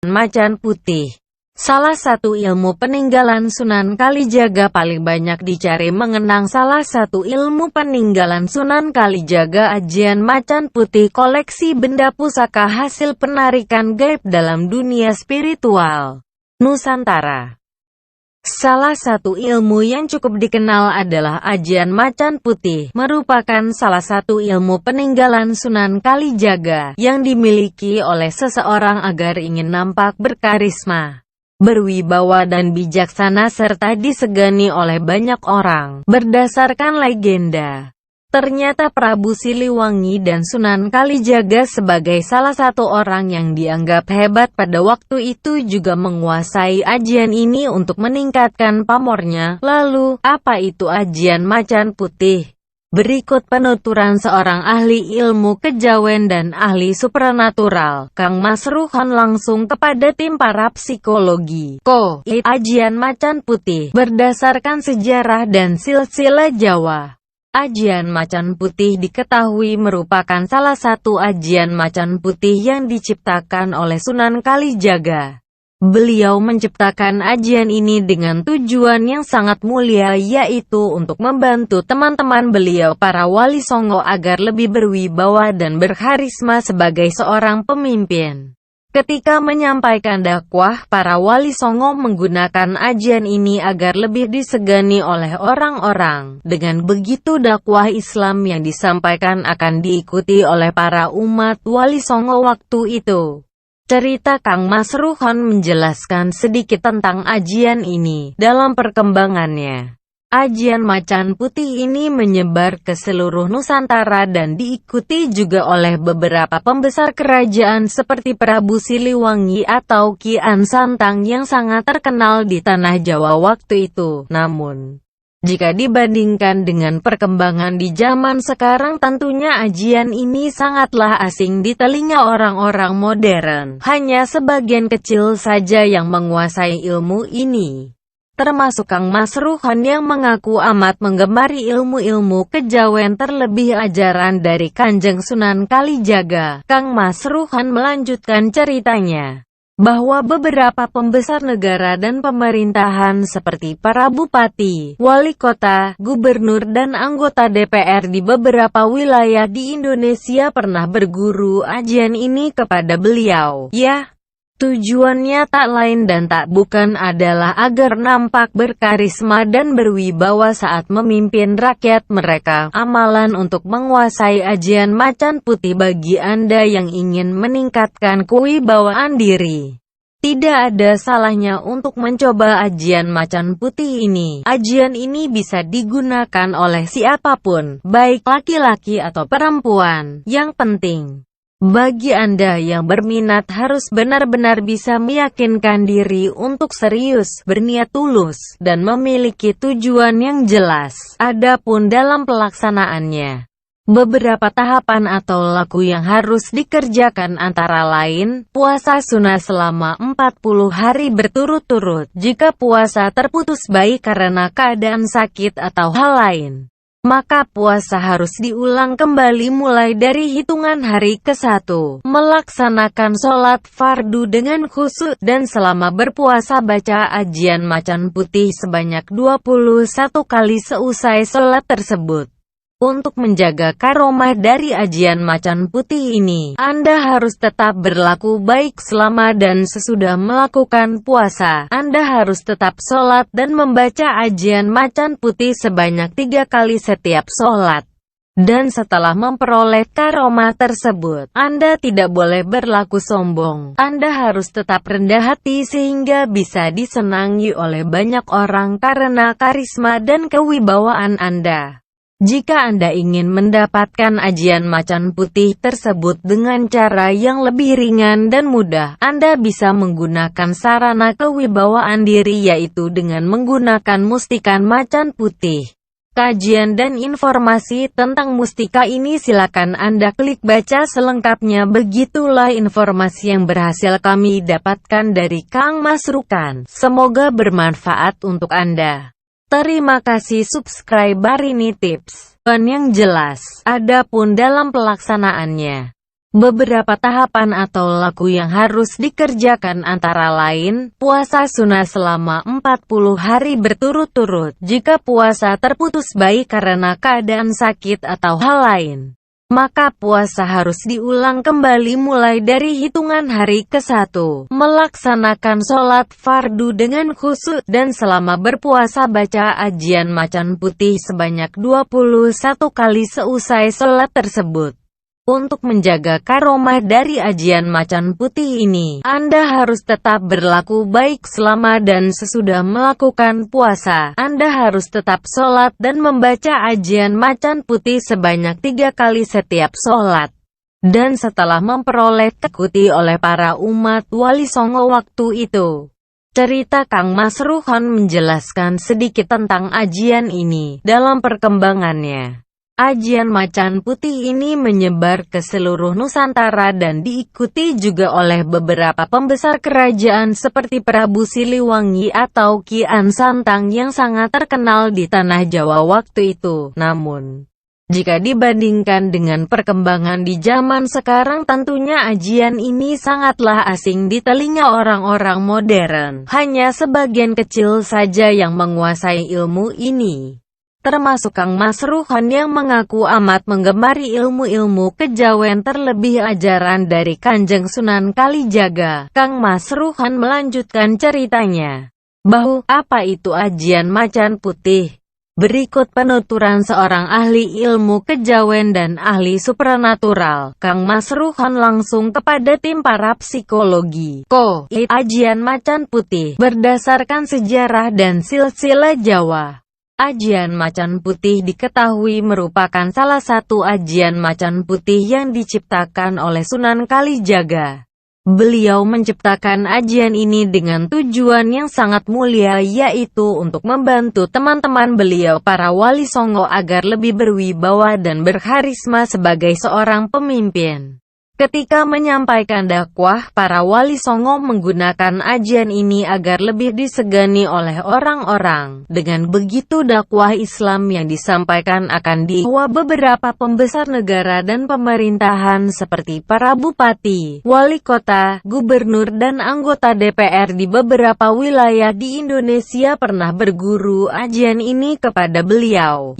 Macan Putih. Salah satu ilmu peninggalan Sunan Kalijaga paling banyak dicari mengenang salah satu ilmu peninggalan Sunan Kalijaga Ajian Macan Putih, koleksi benda pusaka hasil penarikan gaib dalam dunia spiritual Nusantara. Salah satu ilmu yang cukup dikenal adalah Ajian Macan Putih, merupakan salah satu ilmu peninggalan Sunan Kalijaga yang dimiliki oleh seseorang agar ingin nampak berkarisma, berwibawa dan bijaksana serta disegani oleh banyak orang. Berdasarkan legenda, ternyata Prabu Siliwangi dan Sunan Kalijaga sebagai salah satu orang yang dianggap hebat pada waktu itu juga menguasai ajian ini untuk meningkatkan pamornya. Lalu, apa itu Ajian Macan Putih? Berikut penuturan seorang ahli ilmu kejawen dan ahli supranatural, Kang Mas Ruhon, langsung kepada tim para psikologi. Ajian Macan Putih. Berdasarkan sejarah dan silsilah Jawa, Ajian Macan Putih diketahui merupakan salah satu ajian macan putih yang diciptakan oleh Sunan Kalijaga. Beliau menciptakan ajian ini dengan tujuan yang sangat mulia, yaitu untuk membantu teman-teman beliau para wali songo agar lebih berwibawa dan berkarisma sebagai seorang pemimpin. Ketika menyampaikan dakwah, para wali songo menggunakan ajian ini agar lebih disegani oleh orang-orang. Dengan begitu dakwah Islam yang disampaikan akan diikuti oleh para umat wali songo waktu itu. Cerita Kang Mas Ruhon menjelaskan sedikit tentang ajian ini. Dalam perkembangannya, Ajian Macan Putih ini menyebar ke seluruh Nusantara dan diikuti juga oleh beberapa pembesar kerajaan seperti Prabu Siliwangi atau Ki Ansantang yang sangat terkenal di tanah Jawa waktu itu. Namun, jika dibandingkan dengan perkembangan di zaman sekarang, tentunya ajian ini sangatlah asing di telinga orang-orang modern. Hanya sebagian kecil saja yang menguasai ilmu ini, termasuk Kang Mas Ruhon yang mengaku amat menggemari ilmu-ilmu kejawen, terlebih ajaran dari Kanjeng Sunan Kalijaga. Kang Mas Ruhon melanjutkan ceritanya bahwa beberapa pembesar negara dan pemerintahan seperti para bupati, wali kota, gubernur dan anggota DPR di beberapa wilayah di Indonesia pernah berguru ajian ini kepada beliau. Tujuannya tak lain dan tak bukan adalah agar nampak berkarisma dan berwibawa saat memimpin rakyat mereka. Amalan untuk menguasai Ajian Macan Putih bagi Anda yang ingin meningkatkan kewibawaan diri. Tidak ada salahnya untuk mencoba Ajian Macan Putih ini. Ajian ini bisa digunakan oleh siapapun, baik laki-laki atau perempuan. Yang penting, bagi Anda yang berminat harus benar-benar bisa meyakinkan diri untuk serius, berniat tulus, dan memiliki tujuan yang jelas. Adapun dalam pelaksanaannya, beberapa tahapan atau laku yang harus dikerjakan antara lain, puasa sunnah selama 40 hari berturut-turut. Jika puasa terputus baik karena keadaan sakit atau hal lain, maka puasa harus diulang kembali mulai dari hitungan hari ke-1. Melaksanakan sholat fardu dengan khusyuk dan selama berpuasa baca Ajian Macan Putih sebanyak 21 kali seusai sholat tersebut. Untuk menjaga karomah dari Ajian Macan Putih ini, Anda harus tetap berlaku baik selama dan sesudah melakukan puasa. Anda harus tetap sholat dan membaca Ajian Macan Putih sebanyak 3 kali setiap sholat. Dan setelah memperoleh karomah tersebut, Anda tidak boleh berlaku sombong. Anda harus tetap rendah hati sehingga bisa disenangi oleh banyak orang karena karisma dan kewibawaan Anda. Jika Anda ingin mendapatkan Ajian Macan Putih tersebut dengan cara yang lebih ringan dan mudah, Anda bisa menggunakan sarana kewibawaan diri, yaitu dengan menggunakan mustika macan putih. Kajian dan informasi tentang mustika ini silakan Anda klik baca selengkapnya. Begitulah informasi yang berhasil kami dapatkan dari Kang Mas Ruhon. Semoga bermanfaat untuk Anda. Terima kasih. Subscribe Barini Tips yang jelas. Adapun dalam pelaksanaannya, Beberapa tahapan atau laku yang harus dikerjakan antara lain, puasa sunnah selama 40 hari berturut-turut. Jika puasa terputus baik karena keadaan sakit atau hal lain, maka puasa harus diulang kembali mulai dari hitungan hari ke-1. Melaksanakan sholat fardu dengan khusyuk dan selama berpuasa baca ajian macan putih sebanyak 21 kali seusai sholat tersebut. Untuk menjaga karomah dari ajian macan putih ini, Anda harus tetap berlaku baik selama dan sesudah melakukan puasa. Anda harus tetap sholat dan membaca ajian macan putih sebanyak 3 kali setiap sholat. Dan setelah memperoleh keikuti oleh para umat Wali Songo waktu itu. Cerita Kang Mas Ruhan menjelaskan sedikit tentang ajian ini. Dalam perkembangannya, ajian macan putih ini menyebar ke seluruh Nusantara dan diikuti juga oleh beberapa pembesar kerajaan seperti Prabu Siliwangi atau Ki Ansantang yang sangat terkenal di tanah Jawa waktu itu. Namun, jika dibandingkan dengan perkembangan di zaman sekarang, tentunya ajian ini sangatlah asing di telinga orang-orang modern. Hanya sebagian kecil saja yang menguasai ilmu ini, termasuk Kang Mas Ruhan yang mengaku amat menggemari ilmu-ilmu kejawen terlebih ajaran dari Kanjeng Sunan Kalijaga. Kang Mas Ruhan melanjutkan ceritanya, bahwa apa itu ajian macan putih? Berikut penuturan seorang ahli ilmu kejawen dan ahli supranatural. Kang Mas Ruhan langsung kepada tim para psikologi. Ajian macan putih berdasarkan sejarah dan silsilah Jawa. Ajian macan putih diketahui merupakan salah satu ajian macan putih yang diciptakan oleh Sunan Kalijaga. Beliau menciptakan ajian ini dengan tujuan yang sangat mulia, yaitu untuk membantu teman-teman beliau para Wali Songo agar lebih berwibawa dan berkarisma sebagai seorang pemimpin. Ketika menyampaikan dakwah, para Wali Songo menggunakan ajian ini agar lebih disegani oleh orang-orang. Dengan begitu dakwah Islam yang disampaikan akan dibawa beberapa pembesar negara dan pemerintahan seperti para bupati, wali kota, gubernur dan anggota DPR di beberapa wilayah di Indonesia pernah berguru ajian ini kepada beliau.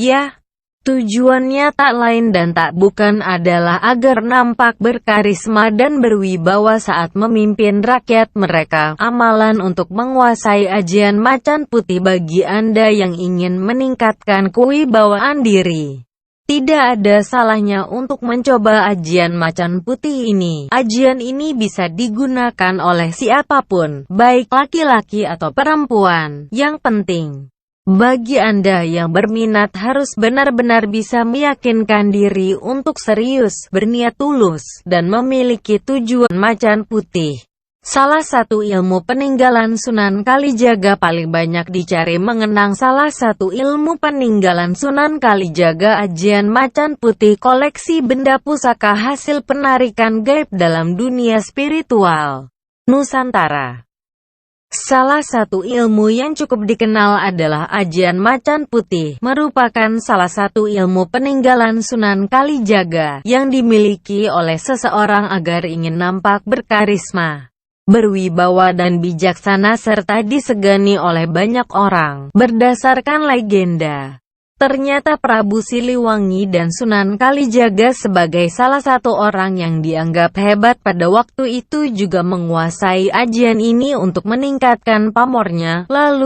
Tujuannya tak lain dan tak bukan adalah agar nampak berkarisma dan berwibawa saat memimpin rakyat mereka. Amalan untuk menguasai ajian macan putih bagi Anda yang ingin meningkatkan kewibawaan diri. Tidak ada salahnya untuk mencoba ajian macan putih ini. Ajian ini bisa digunakan oleh siapapun, baik laki-laki atau perempuan. Yang penting, bagi Anda yang berminat harus benar-benar bisa meyakinkan diri untuk serius, berniat tulus, dan memiliki tujuan macan putih. Salah satu ilmu peninggalan Sunan Kalijaga paling banyak dicari mengenang salah satu ilmu peninggalan Sunan Kalijaga ajian macan putih, koleksi benda pusaka hasil penarikan gaib dalam dunia spiritual Nusantara. Salah satu ilmu yang cukup dikenal adalah ajian macan putih, merupakan salah satu ilmu peninggalan Sunan Kalijaga yang dimiliki oleh seseorang agar ingin nampak berkarisma, berwibawa dan bijaksana serta disegani oleh banyak orang. Berdasarkan legenda, ternyata Prabu Siliwangi dan Sunan Kalijaga sebagai salah satu orang yang dianggap hebat pada waktu itu juga menguasai ajian ini untuk meningkatkan pamornya. Lalu